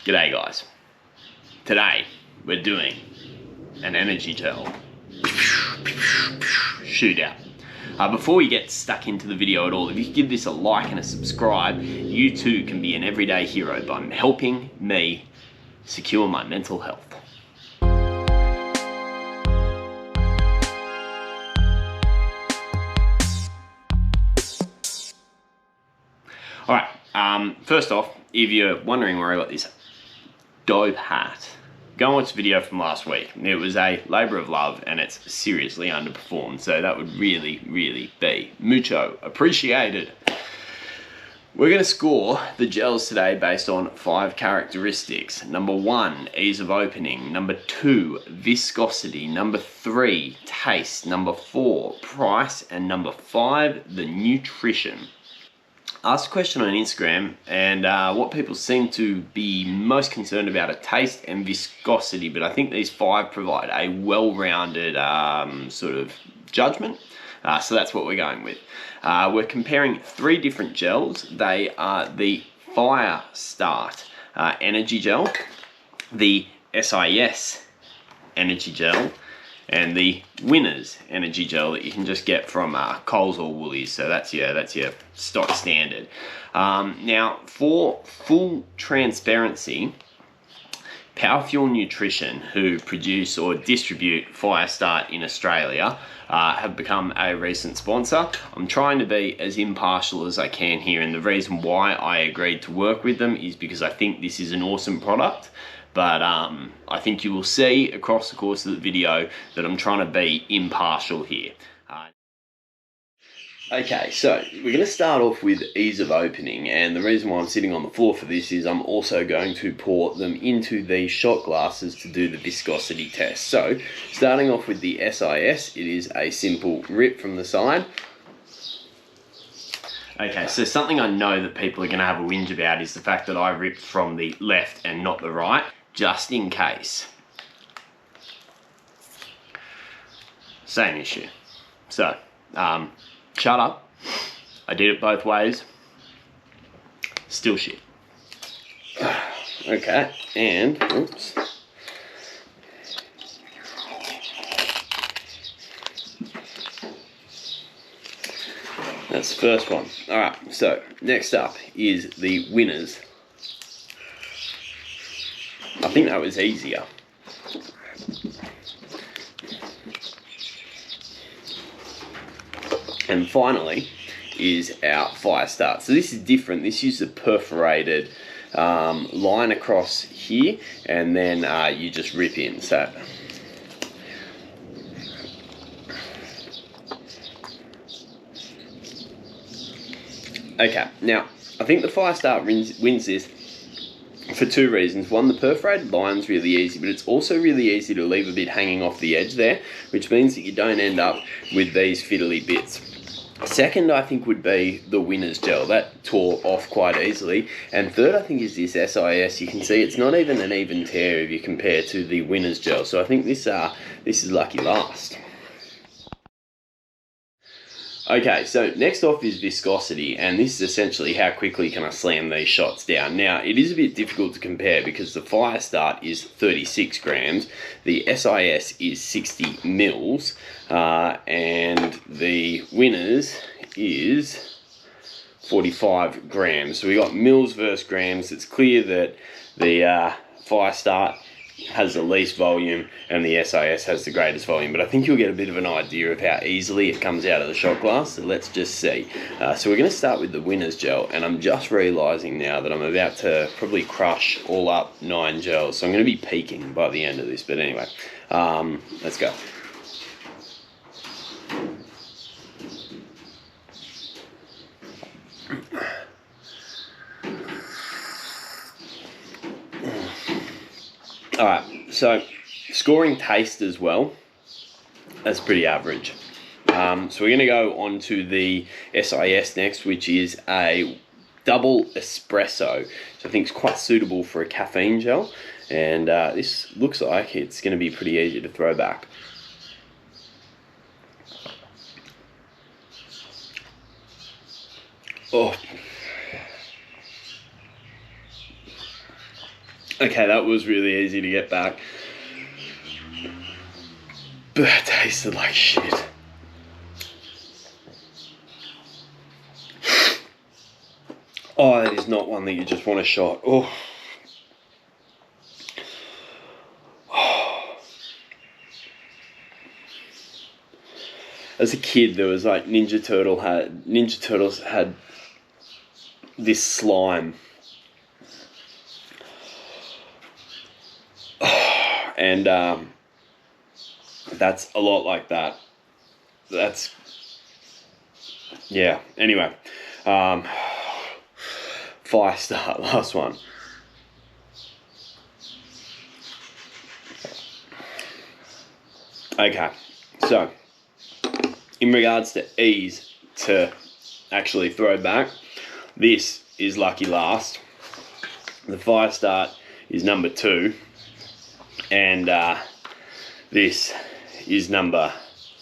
G'day guys. Today we're doing an energy gel shootout. Before we get stuck into the video at all, if you could give this a like and a subscribe, you too can be an everyday hero by helping me secure my mental health. Alright, first off, if you're wondering where I got this dope hat, go and watch the video from last week. It was a labour of love and it's seriously underperformed, so that would really be mucho appreciated. We're going to score the gels today based on 5 characteristics. Number 1, ease of opening. Number 2, viscosity. Number 3, taste. Number 4, price. And number 5, the nutrition. Asked a question on Instagram, and what people seem to be most concerned about are taste and viscosity, but I think these 5 provide a well-rounded sort of judgment, so that's what we're going with. We're comparing 3 different gels. They are the FireStart energy gel, the SIS energy gel, and the Winners energy gel that you can just get from Coles or Woolies. So that's your stock standard. Now, for full transparency, Power Fuel Nutrition, who produce or distribute FireStart in Australia, have become a recent sponsor. I'm trying to be as impartial as I can here, and the reason why I agreed to work with them is because I think this is an awesome product. But I think you will see across the course of the video that I'm trying to be impartial here. Okay, so we're going to start off with ease of opening, and the reason why I'm sitting on the floor for this is I'm also going to pour them into these shot glasses to do the viscosity test. So, starting off with the SIS, it is a simple rip from the side. Okay, so something I know that people are going to have a whinge about is the fact that I ripped from the left and not the right, just in case. Same issue. So, shut up. I did it both ways. Still shit. Okay, and, oops. That's the first one. Alright, so next up is the Winners. I think that was easier. And finally is our FireStart. So this is different. This uses a perforated line across here, and then you just rip in. So okay, now I think the FireStart wins this for 2 reasons. One, the perforated line's really easy, but it's also really easy to leave a bit hanging off the edge there, which means that you don't end up with these fiddly bits. Second, I think, would be the Winners gel. That tore off quite easily. And third, I think, is this SIS. You can see it's not even an even tear if you compare to the Winners gel. So I think this is lucky last. Okay, so next off is viscosity, and this is essentially how quickly can I slam these shots down. Now, it is a bit difficult to compare because the FireStart is 36 grams, the SIS is 60 mils, and the Winners is 45 grams. So we got mils versus grams. It's clear that the FireStart has the least volume and the SIS has the greatest volume, but I think you'll get a bit of an idea of how easily it comes out of the shot glass, so let's just see. So we're going to start with the Winners gel, and I'm just realising now that I'm about to probably crush all up 9 gels, so I'm going to be peaking by the end of this, but anyway, let's go. Alright, so scoring taste as well, that's pretty average. So we're going to go on to the SIS next, which is a double espresso. So I think it's quite suitable for a caffeine gel, and this looks like it's going to be pretty easy to throw back. Oh, Okay, that was really easy to get back. But it tasted like shit. Oh, that is not one that you just want a shot. Oh. As a kid, there was like Ninja Turtles had this slime. And that's a lot like that. That's, yeah, anyway. FireStart, last one. Okay, so in regards to ease to actually throw back, this is lucky last. The FireStart is number 2, and this is number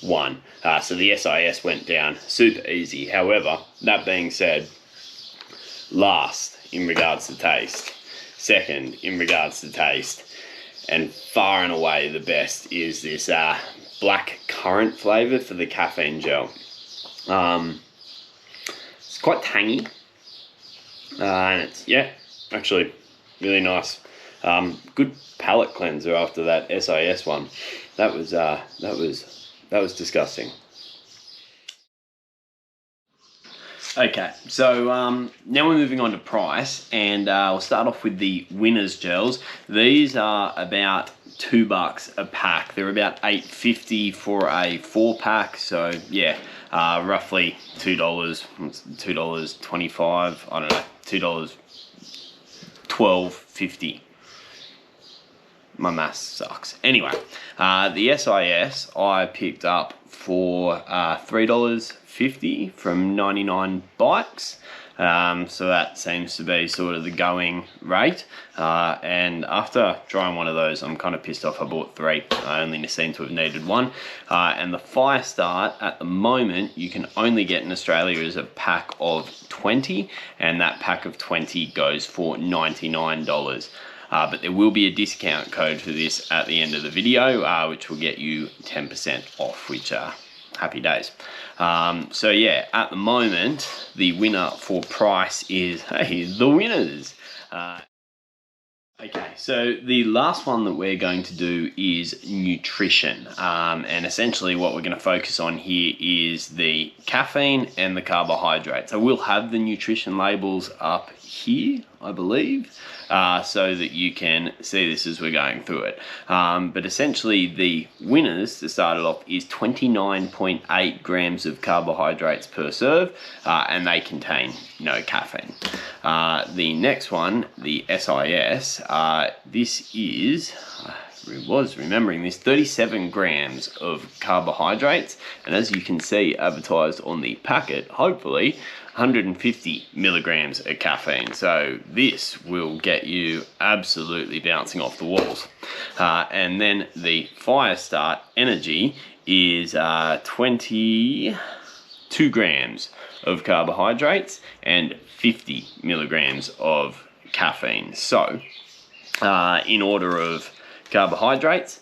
1. So the SIS went down super easy. However, that being said, last in regards to taste, second in regards to taste, and far and away the best is this black currant flavour for the caffeine gel. It's quite tangy, and it's, yeah, actually really nice. Good palate cleanser after that SIS one. That was disgusting. Okay, so now we're moving on to price, and we'll start off with the Winners gels. These are about $2 a pack. They're about $8.50 for a 4-pack. So yeah, roughly $2.25. I don't know, $12.50. My maths sucks. Anyway, the SIS I picked up for $3.50 from 99 bikes. So that seems to be sort of the going rate. And after trying one of those, I'm kind of pissed off I bought 3. I only seem to have needed 1. And the FireStart at the moment, you can only get in Australia as a pack of 20, and that pack of 20 goes for $99. But there will be a discount code for this at the end of the video, which will get you 10% off, which are happy days. So yeah, at the moment, the winner for price is, hey, the Winners. Okay, so the last one that we're going to do is nutrition. And essentially what we're going to focus on here is the caffeine and the carbohydrates. I will have the nutrition labels up here, I believe, so that you can see this as we're going through it. But essentially the Winners, to start it off, is 29.8 grams of carbohydrates per serve, and they contain no caffeine. The next one, the SIS, this is, I was remembering this, 37 grams of carbohydrates, and as you can see advertised on the packet, hopefully 150 milligrams of caffeine. So this will get you absolutely bouncing off the walls. And then the FireStart Energy is 22 grams of carbohydrates and 50 milligrams of caffeine. So in order of carbohydrates,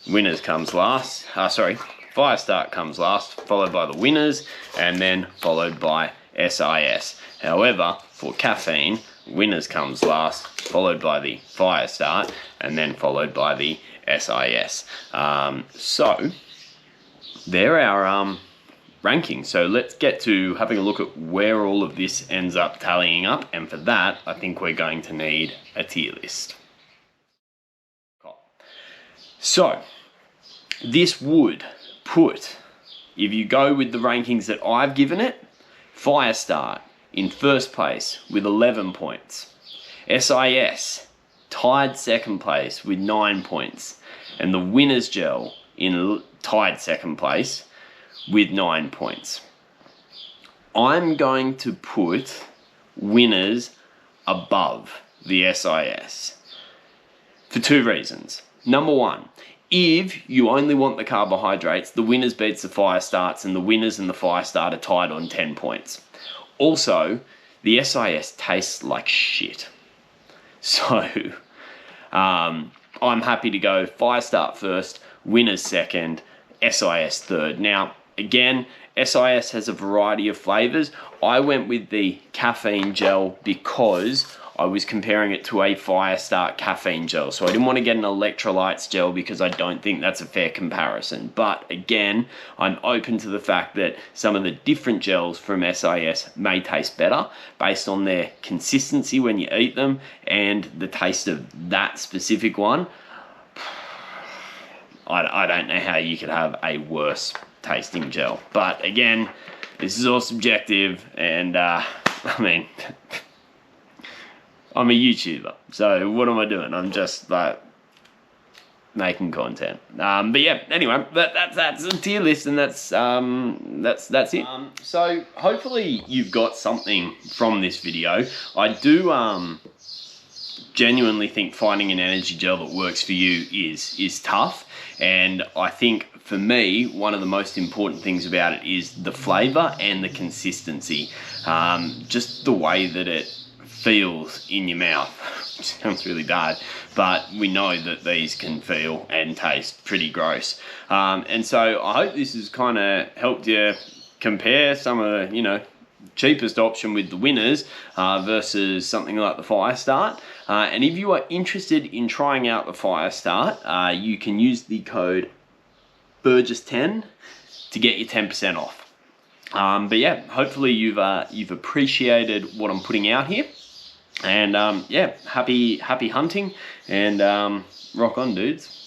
Winners comes last. FireStart comes last, followed by the Winners, and then followed by SIS. However, for caffeine, Winners comes last, followed by the FireStart, and then followed by the SIS. So there are our rankings. So let's get to having a look at where all of this ends up tallying up, and for that, I think we're going to need a tier list. So this would put, if you go with the rankings that I've given it, FireStart in first place with 11 points. SIS tied second place with 9 points. And the Winners gel in tied second place with 9 points. I'm going to put Winners above the SIS for 2 reasons. Number 1, if you only want the carbohydrates, the Winners beats the FireStarts, and the Winners and the FireStart are tied on 10 points. Also, the SIS tastes like shit. So I'm happy to go FireStart first, Winners second, SIS third. Now, again, SIS has a variety of flavors. I went with the caffeine gel because I was comparing it to a FireStart caffeine gel. So I didn't want to get an electrolytes gel because I don't think that's a fair comparison. But again, I'm open to the fact that some of the different gels from SIS may taste better based on their consistency when you eat them and the taste of that specific one. I don't know how you could have a worse tasting gel. But again, this is all subjective, and I mean, I'm a YouTuber, so what am I doing? I'm just like making content. But yeah, anyway, that's a tier list, and that's it. So hopefully you've got something from this video. I do genuinely think finding an energy gel that works for you is tough, and I think for me one of the most important things about it is the flavor and the consistency, just the way that it feels in your mouth. Sounds really bad, but we know that these can feel and taste pretty gross, and so I hope this has kind of helped you compare some of the cheapest option with the Winners versus something like the FireStart. And if you are interested in trying out the FireStart, you can use the code Burgess10 to get you 10% off. But yeah, hopefully you've appreciated what I'm putting out here, and yeah, happy hunting, and rock on, dudes.